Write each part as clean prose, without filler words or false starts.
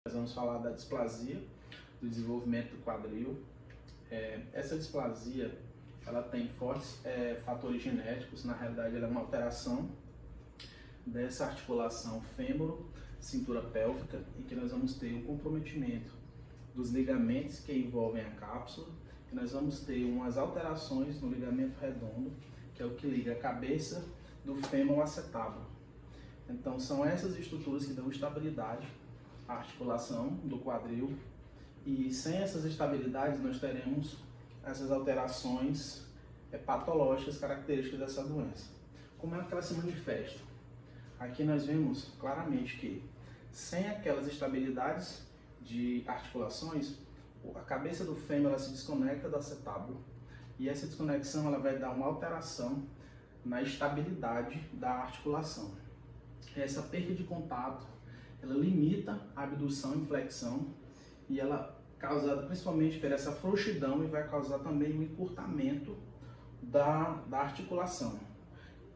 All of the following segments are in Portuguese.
Nós vamos falar da displasia, do desenvolvimento do quadril. Essa displasia, ela tem fortes fatores genéticos. Na realidade, ela é uma alteração dessa articulação fêmuro-cintura pélvica, em que nós vamos ter um comprometimento dos ligamentos que envolvem a cápsula, e nós vamos ter umas alterações no ligamento redondo, que é o que liga a cabeça do fêmur ao acetábulo. Então, são essas estruturas que dão estabilidade à articulação do quadril, e sem essas estabilidades nós teremos essas alterações patológicas características dessa doença. Como é que ela se manifesta? Aqui nós vemos claramente que, sem aquelas estabilidades de articulações, a cabeça do fêmur ela se desconecta do acetábulo, e essa desconexão ela vai dar uma alteração na estabilidade da articulação. Essa perda de contato, ela limita a abdução e flexão, e ela é causada principalmente por essa frouxidão, e vai causar também um encurtamento da articulação.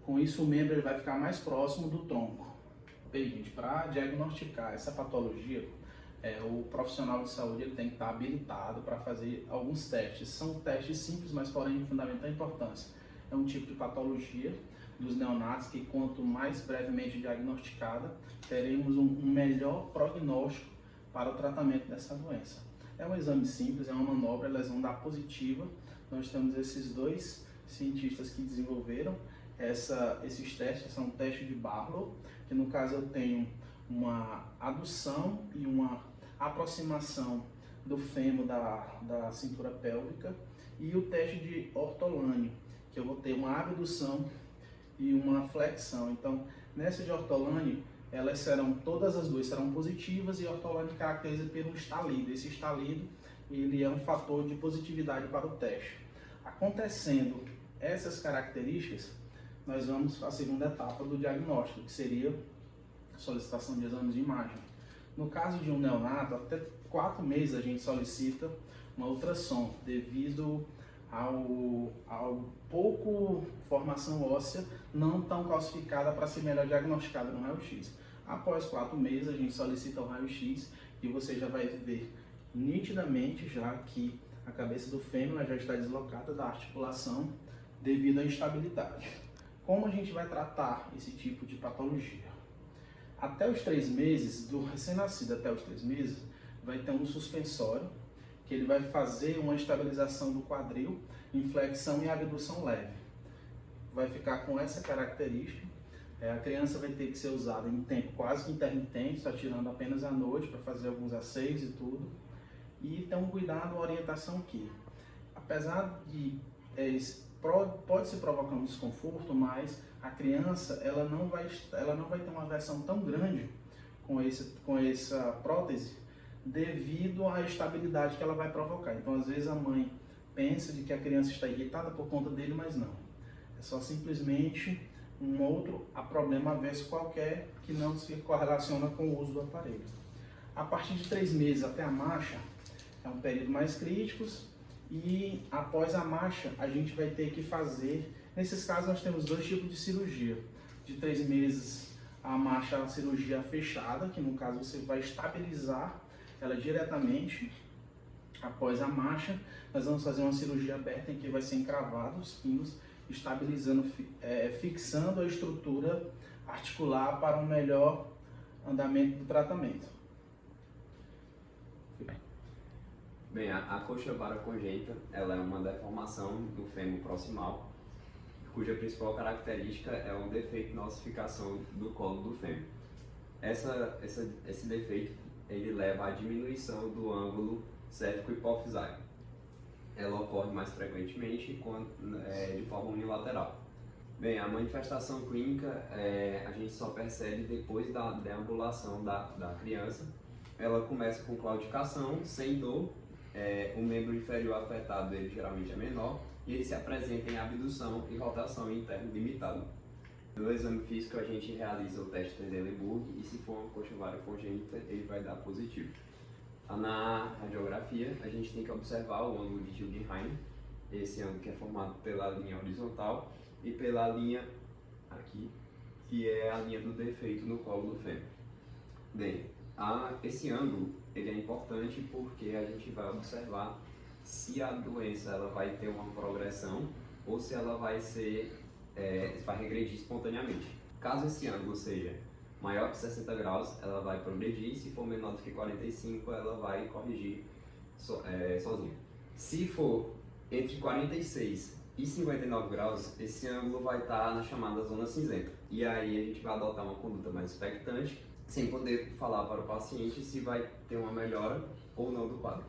Com isso, o membro ele vai ficar mais próximo do tronco. Bem, gente, para diagnosticar essa patologia, o profissional de saúde ele tem que estar habilitado para fazer alguns testes. São testes simples, mas porém de fundamental importância. É um tipo de patologia dos neonatos que, quanto mais brevemente diagnosticada, teremos um melhor prognóstico para o tratamento dessa doença. É um exame simples, é uma manobra, elas vão dar positiva. Nós temos esses dois cientistas que desenvolveram esses testes, são testes de Barlow, que no caso eu tenho uma adução e uma aproximação do fêmur da cintura pélvica, e o teste de Ortolani, que eu vou ter uma abdução e uma flexão. Então, nessa de Ortolani, todas as duas serão positivas, e Ortolani caracteriza por um estalido. Esse estalido, ele é um fator de positividade para o teste. Acontecendo essas características, nós vamos à segunda etapa do diagnóstico, que seria a solicitação de exames de imagem. No caso de um neonato, até 4 meses a gente solicita uma ultrassom, devido ao pouco formação óssea não tão calcificada para ser melhor diagnosticada no raio-x. Após 4 meses a gente solicita o raio-x, e você já vai ver nitidamente já que a cabeça do fêmur já está deslocada da articulação devido à instabilidade. Como a gente vai tratar esse tipo de patologia? Até os 3 meses, do recém-nascido até os 3 meses, vai ter um suspensório, que ele vai fazer uma estabilização do quadril, inflexão e abdução leve. Vai ficar com essa característica. A criança vai ter que ser usada em tempo quase que intermitente, só tirando apenas à noite para fazer alguns asseios e tudo. E ter um cuidado, uma orientação que, apesar de pode se provocar um desconforto, mas a criança ela não vai ter uma aversão tão grande com essa prótese, devido à estabilidade que ela vai provocar. Então, às vezes a mãe pensa de que a criança está irritada por conta dele, mas não. É só simplesmente um outro problema averso qualquer que não se correlaciona com o uso do aparelho. A partir de 3 meses até a marcha é um período mais crítico, e após a marcha a gente vai ter que fazer, nesses casos nós temos 2 tipos de cirurgia. De 3 meses a marcha é uma cirurgia fechada, que no caso você vai estabilizar ela diretamente. Após a marcha nós vamos fazer uma cirurgia aberta, em que vai ser encravado os pinos, estabilizando, fixando a estrutura articular para um melhor andamento do tratamento. Bem, a coxa vara congênita, ela é uma deformação do fêmur proximal, cuja principal característica é o defeito na ossificação do colo do fêmur. Esse defeito ele leva à diminuição do ângulo cérvico-hipofisário. Ela ocorre mais frequentemente de forma unilateral. Bem, a manifestação clínica a gente só percebe depois da deambulação da criança. Ela começa com claudicação, sem dor. O membro inferior afetado ele geralmente é menor, e ele se apresenta em abdução e rotação interna limitada. No exame físico a gente realiza o teste Trendelenburg, e se for uma coxa vara congênita ele vai dar positivo. Na radiografia a gente tem que observar o ângulo de Guggenheim, esse ângulo que é formado pela linha horizontal e pela linha aqui, que é a linha do defeito no colo do fêmur. Bem, esse ângulo ele é importante porque a gente vai observar se a doença ela vai ter uma progressão ou se ela vai regredir espontaneamente. Caso esse ângulo seja maior que 60 graus, ela vai progredir, se for menor do que 45, ela vai corrigir sozinha. Se for entre 46 e 59 graus, esse ângulo vai estar na chamada zona cinzenta. E aí a gente vai adotar uma conduta mais expectante, sem poder falar para o paciente se vai ter uma melhora ou não do quadro.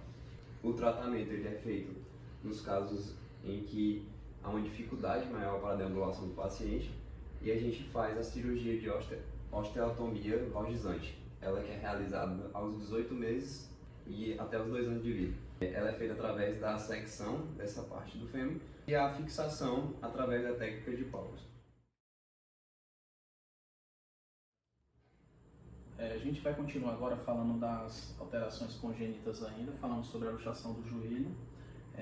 O tratamento ele é feito nos casos em que há uma dificuldade maior para a deambulação do paciente e a gente faz a cirurgia de osteotomia valgizante. Ela que é realizada aos 18 meses e até os 2 anos de vida. Ela é feita através da secção dessa parte do fêmur e a fixação através da técnica de Pauwels. A gente vai continuar agora falando das alterações congênitas ainda, falando sobre a luxação do joelho.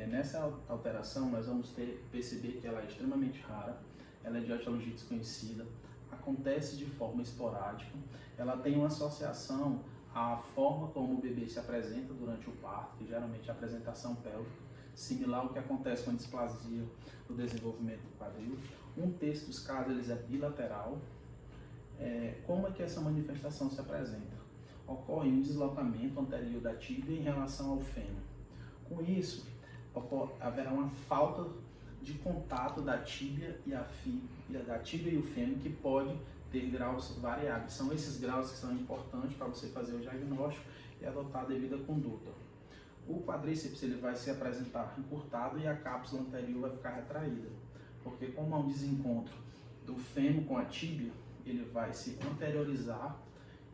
Nessa alteração nós vamos perceber que ela é extremamente rara, ela é de etiologia desconhecida, acontece de forma esporádica, ela tem uma associação à forma como o bebê se apresenta durante o parto, que geralmente é a apresentação pélvica, similar ao que acontece com a displasia do desenvolvimento do quadril. Um terço dos casos eles é bilateral. Como é que essa manifestação se apresenta? Ocorre um deslocamento anterior da tíbia em relação ao fêmur. Com isso, haverá uma falta de contato da tíbia e o fêmur, que pode ter graus variáveis. São esses graus que são importantes para você fazer o diagnóstico e adotar a devida conduta. O quadríceps ele vai se apresentar encurtado e a cápsula anterior vai ficar retraída, porque como há um desencontro do fêmur com a tíbia, ele vai se anteriorizar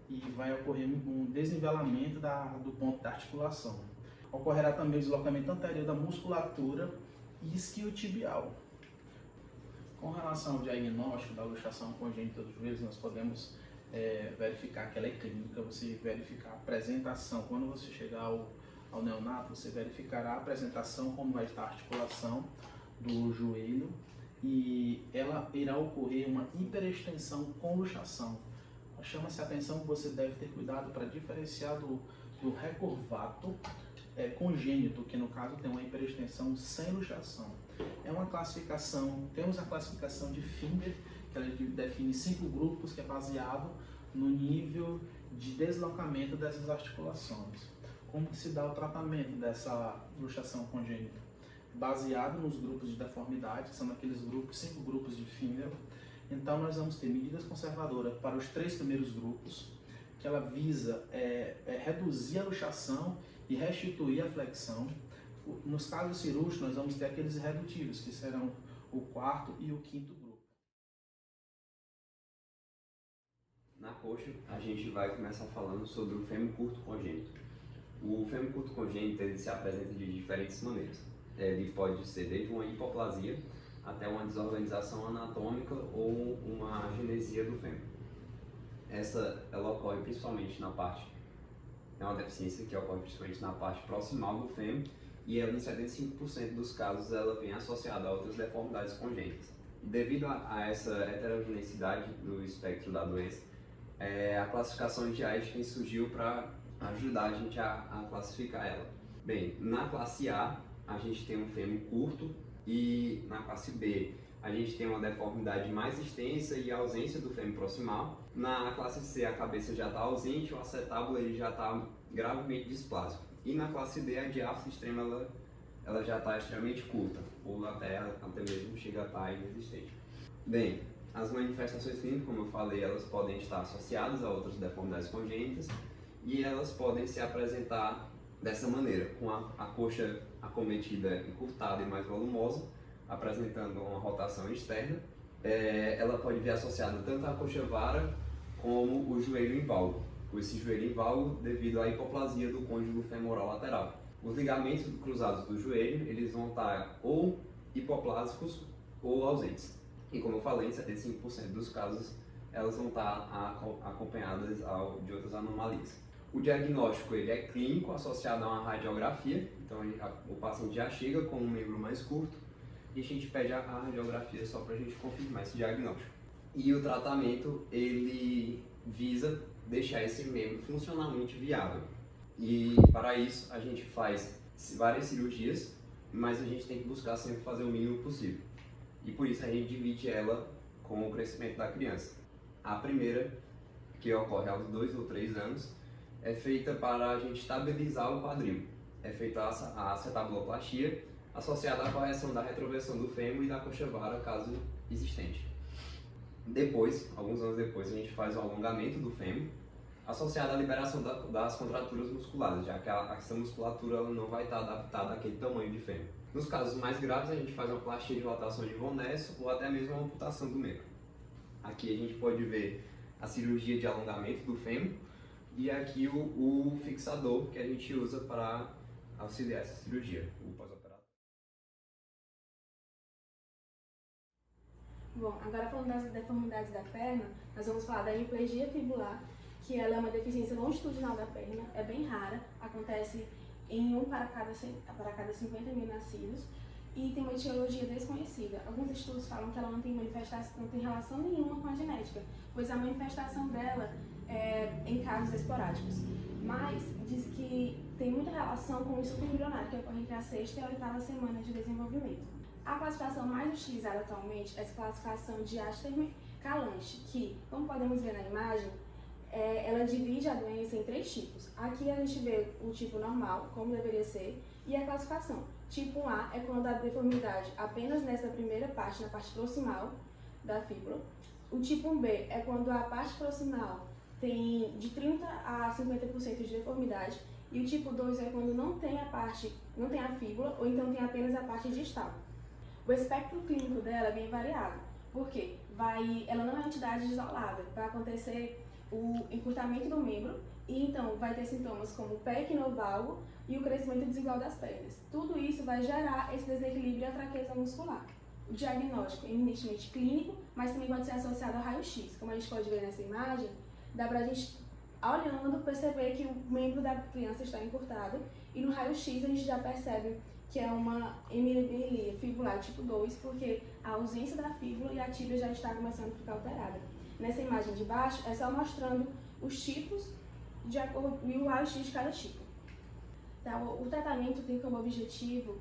e vai ocorrer um desnivelamento do ponto da articulação. Ocorrerá também o deslocamento anterior da musculatura isquiotibial. Com relação ao diagnóstico da luxação congênita dos joelhos, nós podemos verificar que ela é clínica, você verificar a apresentação. Quando você chegar ao neonato, você verificará a apresentação, como vai estar a articulação do joelho, e ela irá ocorrer uma hiperextensão com luxação. Chama-se a atenção que você deve ter cuidado para diferenciar do recurvato congênito, que no caso tem uma hiperextensão sem luxação. É uma classificação, temos a classificação de Finger, que ela define 5 grupos, que é baseado no nível de deslocamento dessas articulações. Como que se dá o tratamento dessa luxação congênita? Baseado nos grupos de deformidade, que são aqueles grupos, 5 grupos de Finger. Então nós vamos ter medidas conservadoras para os 3 primeiros grupos, que ela visa reduzir a luxação e restituir a flexão. Nos casos cirúrgicos nós vamos ter aqueles irredutíveis, que serão o 4º e o 5º grupo. Na coxa, a gente vai começar falando sobre o fêmur curto congênito. O fêmur curto congênito ele se apresenta de diferentes maneiras. Ele pode ser desde uma hipoplasia até uma desorganização anatômica ou uma agenesia do fêmur. Ela ocorre principalmente na parte, é uma deficiência que ocorre principalmente na parte proximal do fêmur e ela, em 75% dos casos ela vem associada a outras deformidades congênitas. Devido a essa heterogeneidade do espectro da doença, a classificação de Aitken surgiu para ajudar a gente a classificar ela. Bem, na classe A, a gente tem um fêmur curto e na classe B a gente tem uma deformidade mais extensa e a ausência do fêmur proximal. Na classe C a cabeça já está ausente, o acetábulo ele já está gravemente displásico. E na classe D a diáfise extrema ela já está extremamente curta, ou até mesmo chega a estar inexistente. Bem, as manifestações clínicas, como eu falei, elas podem estar associadas a outras deformidades congênitas e elas podem se apresentar dessa maneira, com a coxa acometida encurtada e mais volumosa, apresentando uma rotação externa. Ela pode vir associada tanto à coxa vara como o joelho inválvulo. Esse joelho inválvulo devido à hipoplasia do côndilo femoral lateral. Os ligamentos cruzados do joelho eles vão estar ou hipoplásicos ou ausentes. E como eu falei, em 75% dos casos elas vão estar acompanhadas de outras anomalias. O diagnóstico ele é clínico, associado a uma radiografia, então o paciente já chega com um membro mais curto e a gente pede a radiografia só para a gente confirmar esse diagnóstico. E o tratamento ele visa deixar esse membro funcionalmente viável. E para isso a gente faz várias cirurgias, mas a gente tem que buscar sempre fazer o mínimo possível. E por isso a gente divide ela com o crescimento da criança. A primeira, que ocorre aos 2 ou 3 anos, é feita para a gente estabilizar o quadril. É feita a acetabuloplastia, associada à correção da retroversão do fêmur e da coxa vara, caso existente. Depois, alguns anos depois, a gente faz o alongamento do fêmur, associado à liberação das contraturas musculares, já que essa musculatura ela não vai estar adaptada àquele tamanho de fêmur. Nos casos mais graves, a gente faz uma plastia de rotação de von Nesso ou até mesmo uma amputação do membro. Aqui a gente pode ver a cirurgia de alongamento do fêmur e aqui o fixador que a gente usa para auxiliar essa cirurgia, o pós-operatório. Bom, agora falando das deformidades da perna, nós vamos falar da hemiplegia fibular, que ela é uma deficiência longitudinal da perna, é bem rara, acontece em 1 para cada 50 mil nascidos e tem uma etiologia desconhecida. Alguns estudos falam que ela não tem relação nenhuma com a genética, pois a manifestação dela é em casos esporádicos. Mas diz que tem muita relação com o estupro embrionário, que ocorre entre a 6ª e a 8ª semana de desenvolvimento. A classificação mais utilizada atualmente é a classificação de Asterman-Kalanch, que, como podemos ver na imagem, ela divide a doença em 3 tipos. Aqui a gente vê o tipo normal, como deveria ser, e a classificação. Tipo 1A é quando a deformidade apenas nessa primeira parte, na parte proximal da fíbula. O tipo 1B é quando a parte proximal tem de 30% a 50% de deformidade. E o tipo 2 é quando não tem a fíbula, ou então tem apenas a parte distal. O espectro clínico dela é bem variado, porque ela não é uma entidade isolada, vai acontecer o encurtamento do membro e então vai ter sintomas como o pé equinovalgo e o crescimento desigual das pernas. Tudo isso vai gerar esse desequilíbrio e a fraqueza muscular. O diagnóstico é eminentemente clínico, mas também pode ser associado ao raio-x. Como a gente pode ver nessa imagem, dá pra gente, olhando, perceber que o membro da criança está encurtado e no raio-x a gente já percebe que é uma hemimelia fibular tipo 2, porque a ausência da fíbula e a tíbia já está começando a ficar alterada. Nessa imagem de baixo, é só mostrando os tipos de acordo e o raio-x de cada tipo. Então, o tratamento tem como objetivo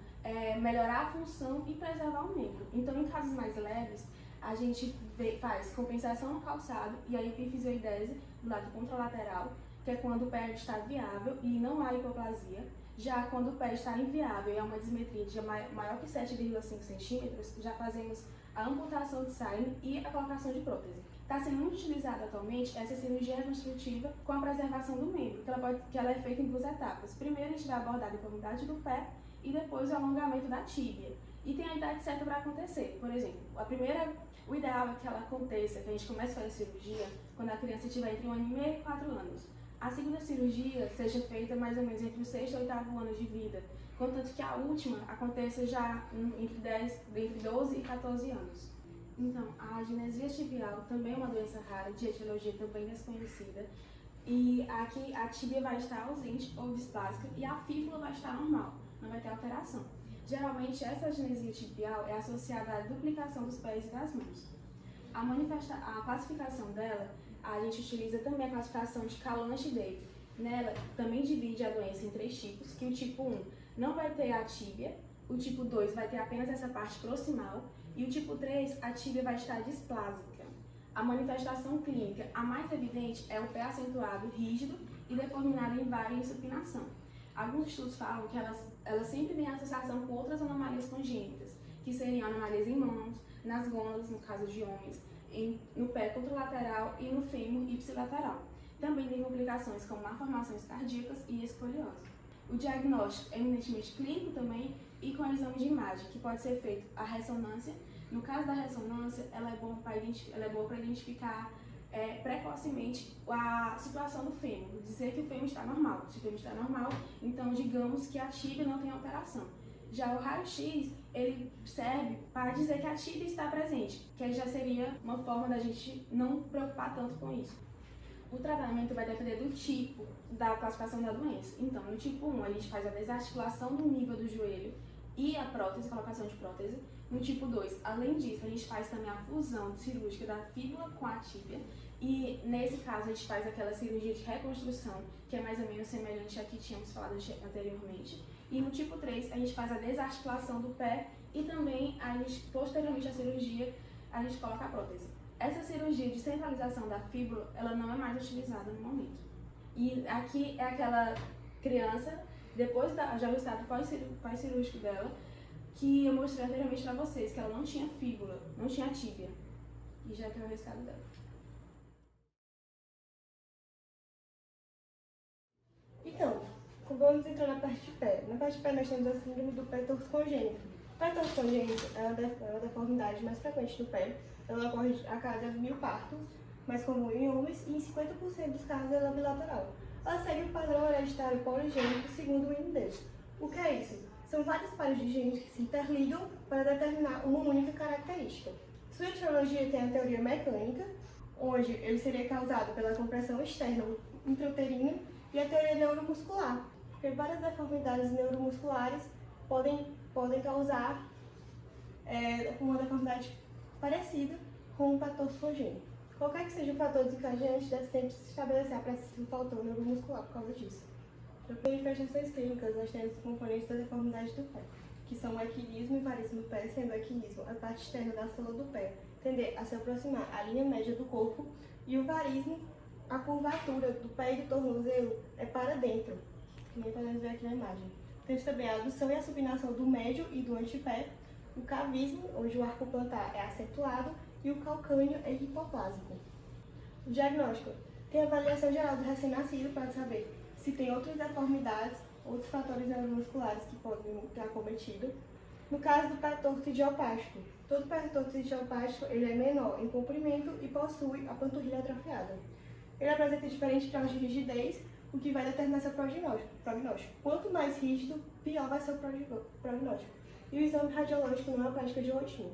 melhorar a função e preservar o membro. Então, em casos mais leves, a gente faz compensação no calçado e a hiperfisioidese do lado contralateral, que é quando o pé está viável e não há hipoplasia. Já quando o pé está inviável e há uma dismetria de maior que 7,5 centímetros, já fazemos a amputação de Saine e a colocação de prótese. Está sendo muito utilizada atualmente essa cirurgia reconstrutiva com a preservação do membro, que ela é feita em 2 etapas. Primeiro a gente vai abordar a deformidade do pé e depois o alongamento da tíbia. E tem a idade certa para acontecer. Por exemplo, o ideal é que ela aconteça, que a gente comece a fazer a cirurgia quando a criança tiver entre 1 ano e meio e 4 anos. A segunda cirurgia seja feita mais ou menos entre o 6º e 8º ano de vida, contanto que a última aconteça já entre 12 e 14 anos. Então, a agenesia tibial também é uma doença rara, de etiologia também desconhecida, e aqui a tíbia vai estar ausente ou displásica e a fíbula vai estar normal, não vai ter alteração. Geralmente, essa agenesia tibial é associada à duplicação dos pés e das mãos. A classificação dela, a gente utiliza também a classificação de Kalanch-David. Nela, também divide a doença em 3 tipos, que o tipo 1 não vai ter a tíbia, o tipo 2 vai ter apenas essa parte proximal, e o tipo 3, a tíbia vai estar displásica. A manifestação clínica, a mais evidente, é o pé acentuado, rígido e deformado em vária e supinação. Alguns estudos falam que elas sempre têm associação com outras anomalias congênitas, que seriam anomalias em mãos, nas gônadas, no caso de homens, no pé contralateral e no fêmur ipsilateral. Também tem complicações como malformações cardíacas e escoliose. O diagnóstico é eminentemente clínico também e com exame de imagem, que pode ser feito a ressonância. No caso da ressonância, ela é boa para identificar precocemente a situação do fêmur, dizer que o fêmur está normal. Se o fêmur está normal, então digamos que a tíbia não tem alteração. Já o raio-x, ele serve para dizer que a tíbia está presente, que já seria uma forma da gente não preocupar tanto com isso. O tratamento vai depender do tipo da classificação da doença. Então, no tipo 1, a gente faz a desarticulação do nível do joelho e a prótese, colocação de prótese. No tipo 2, além disso, a gente faz também a fusão cirúrgica da fíbula com a tíbia. E nesse caso a gente faz aquela cirurgia de reconstrução, que é mais ou menos semelhante à que tínhamos falado anteriormente. E no tipo 3, a gente faz a desarticulação do pé e também, posteriormente à cirurgia, a gente coloca a prótese. Essa cirurgia de centralização da fíbula, ela não é mais utilizada no momento. E aqui é aquela criança, depois já o estado pós-cirúrgico dela, que eu mostrei anteriormente para vocês, que ela não tinha fíbula, não tinha tíbia. E já tem o resultado dela. Então, vamos entrar na parte de pé. Na parte de pé nós temos a síndrome do pé torto congênito. O pé torto congênito é uma deformidade mais frequente do pé. Ela ocorre a cada 1000 partos, mais comum em homens, e em 50% dos casos ela é bilateral. Ela segue o padrão hereditário poligênico segundo o IMD. O que é isso? São vários pares de genes que se interligam para determinar uma única característica. Sua etiologia tem a teoria mecânica, onde ele seria causado pela compressão externa intrauterina, e a teoria neuromuscular, porque várias deformidades neuromusculares podem causar uma deformidade parecida com o fator congênito. Qualquer que seja o fator desencadeante, deve sempre se estabelecer a presença do fator neuromuscular por causa disso. Para manifestações clínicas, nós temos os componentes da deformidade do pé, que são o equilismo e varismo do pé, sendo o equilismo a parte externa da sola do pé tender a se aproximar à linha média do corpo, e o varismo, a curvatura do pé e do tornozelo é para dentro, que nem podemos ver aqui na imagem. Temos também a adução e a supinação do médio e do antepé, o cavismo, onde o arco plantar é acentuado, e o calcâneo é hipoplásico. O diagnóstico tem a avaliação geral do recém-nascido para saber se tem outras deformidades, outros fatores neuromusculares que podem ter acometido. No caso do pé torto idiopático, todo pé torto idiopático ele é menor em comprimento e possui a panturrilha atrofiada. Ele apresenta diferentes graus de rigidez, o que vai determinar seu prognóstico. Quanto mais rígido, pior vai ser o prognóstico. E o exame radiológico não é uma prática de rotina.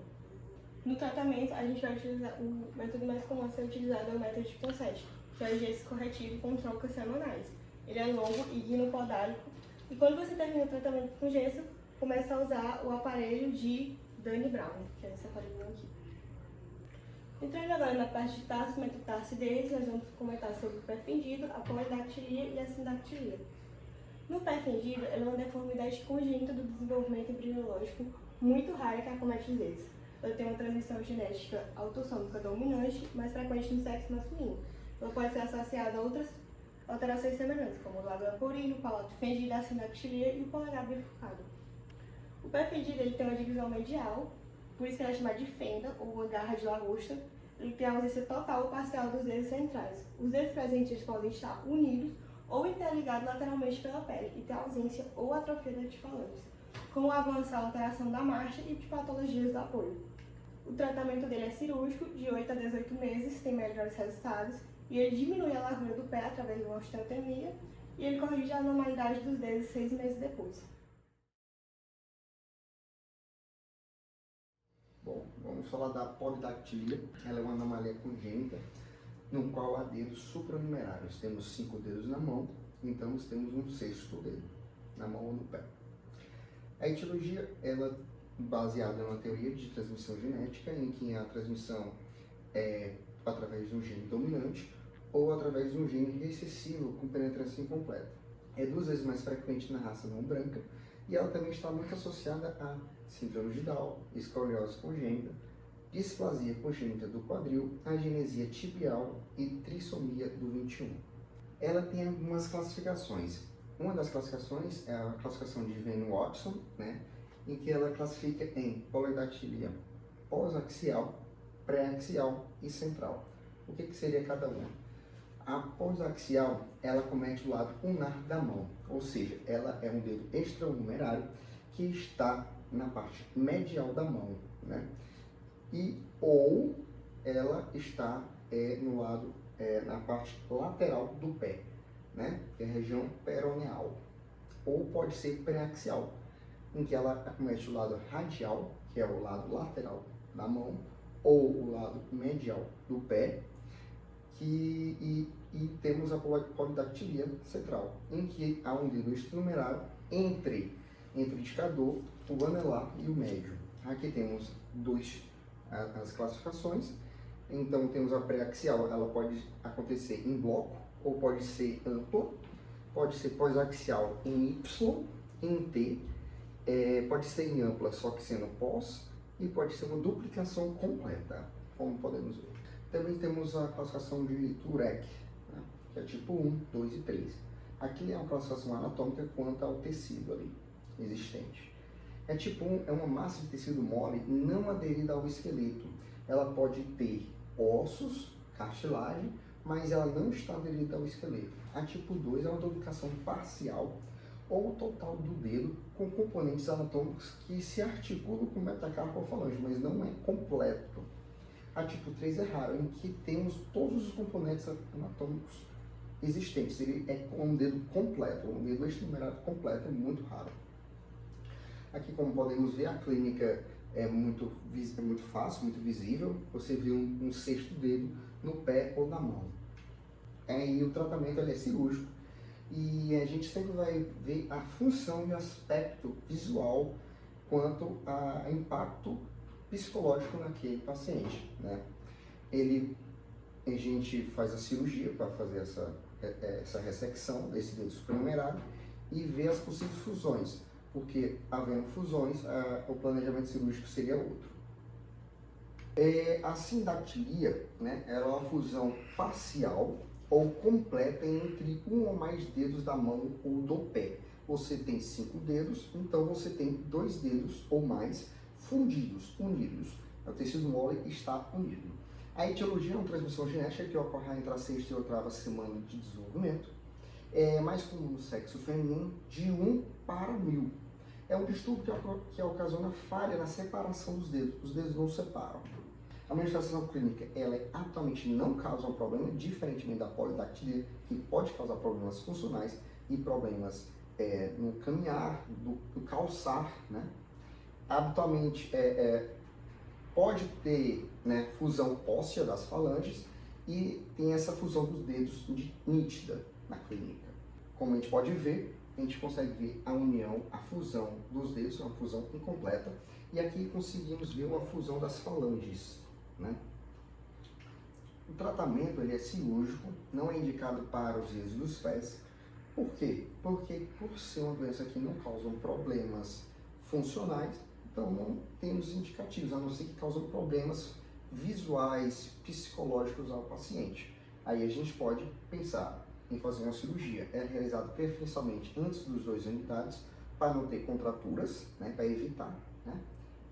No tratamento, a gente vai utilizar o método mais comum a ser utilizado é o método de Ponseti, que é o gesso corretivo com trocas semanais. Ele é longo e guinopodálico, e quando você termina o tratamento com gesso, começa a usar o aparelho de Dani Brown, que é esse aparelho aqui. Entrando agora na parte de tarso, metatarsidez, nós vamos comentar sobre o pé fendido, a polidactilia e a sindactilia. No pé fendido, ela é uma deformidade congênita do desenvolvimento embriológico muito rara que acomete os dedos. Ela tem uma transmissão genética autossômica dominante, mais frequente no sexo masculino. Ela pode ser associada a outras alterações semelhantes, como o lábio aporino, o palato fendido, a sindactilia e o polegar bifurcado. O pé fendido ele tem uma divisão medial, por isso que ele é chamado de fenda, ou uma garra de lagosta. Ele tem a ausência total ou parcial dos dedos centrais. Os dedos presentes eles podem estar unidos ou interligados lateralmente pela pele e ter ausência ou atrofia de falanges, com o avanço, a alteração da marcha e de patologias do apoio. O tratamento dele é cirúrgico, de 8 a 18 meses, tem melhores resultados, e ele diminui a largura do pé através de uma osteotomia, e ele corrige a anormalidade dos dedos 6 meses depois. Bom, vamos falar da polidactilia. Ela é uma anomalia congênita, no qual há dedos supranumerários. Temos 5 dedos na mão, então nós temos um 6º dedo na mão ou no pé. A etiologia, ela é baseada numa teoria de transmissão genética, em que a transmissão é através de um gene dominante ou através de um gene recessivo com penetração incompleta. É 2 vezes mais frequente na raça não branca, e ela também está muito associada a síndrome de Down, escoliose congênita, displasia congênita do quadril, agenesia tibial e trissomia do 21. Ela tem algumas classificações. Uma das classificações é a classificação de Venn-Watson, né, em que ela classifica em polidactilia pós-axial, pré-axial e central. O que seria cada uma? A pós-axial, ela comete o lado ulnar da mão, ou seja, ela é um dedo extranumerário que está na parte medial da mão, né? Ou ela está no lado, na parte lateral do pé, né? Que é a região peroneal. Ou pode ser pré-axial, em que ela comete o lado radial, que é o lado lateral da mão, ou o lado medial do pé, e temos a polidactilia central, em que há um dedo extranumerário entre o indicador, o anelar e o médio. Aqui temos as classificações. Então temos a pré-axial, ela pode acontecer em bloco ou pode ser ampla, pode ser pós-axial em Y, em T, pode ser em ampla só que sendo pós e pode ser uma duplicação completa, como podemos ver. Também temos a classificação de Tourette, né, que é tipo 1, 2 e 3. Aqui é uma classificação anatômica quanto ao tecido ali existente. Tipo 1 é uma massa de tecido mole não aderida ao esqueleto. Ela pode ter ossos, cartilagem, mas ela não está aderida ao esqueleto. A tipo 2 é uma duplicação parcial ou total do dedo com componentes anatômicos que se articulam com o metacarpo ou falange, mas não é completo. A tipo 3 é raro, em que temos todos os componentes anatômicos existentes. Ele é um dedo completo, um dedo extranumerário completo, é muito raro. Aqui, como podemos ver, a clínica é muito fácil, muito visível. Você vê um sexto dedo no pé ou na mão. E o tratamento ele é cirúrgico e a gente sempre vai ver a função e o aspecto visual quanto a impacto psicológico naquele paciente, né? A gente faz a cirurgia para fazer essa ressecção desse dedo supranumerário e ver as possíveis fusões, porque havendo fusões, o planejamento cirúrgico seria outro. A sindactilia, né, ela é uma fusão parcial ou completa entre um ou mais dedos da mão ou do pé. Você tem 5 dedos, então você tem 2 dedos ou mais fundidos, unidos. O tecido mole está unido. A etiologia é uma transmissão genética que ocorre entre a 6ª e 8ª semana de desenvolvimento. É mais comum no sexo feminino, de 1 para 1000. É um distúrbio que ocasiona falha na separação dos dedos. Os dedos não se separam. A manifestação clínica, ela atualmente não causa um problema, diferentemente da polidactilia, que pode causar problemas funcionais e problemas no caminhar, do calçar, né? Habitualmente pode ter, né, fusão óssea das falanges e tem essa fusão dos dedos nítida na clínica. Como a gente pode ver, a gente consegue ver a união, a fusão dos dedos, uma fusão incompleta, e aqui conseguimos ver uma fusão das falanges, né? O tratamento ele é cirúrgico, não é indicado para os dedos dos pés. Por quê? Porque por ser uma doença que não causa problemas funcionais, então não temos indicativos, a não ser que causam problemas visuais, psicológicos ao paciente. Aí a gente pode pensar em fazer uma cirurgia. É realizada preferencialmente antes dos 2 unidades, para não ter contraturas, né, para evitar, né?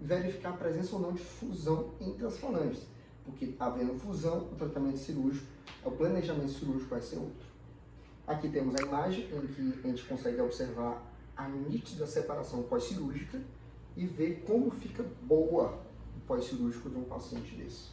Verificar a presença ou não de fusão entre as falanges, porque havendo fusão, o tratamento cirúrgico, o planejamento cirúrgico vai ser outro. Aqui temos a imagem em que a gente consegue observar a nítida separação pós-cirúrgica e ver como fica boa o pós-cirúrgico de um paciente desse.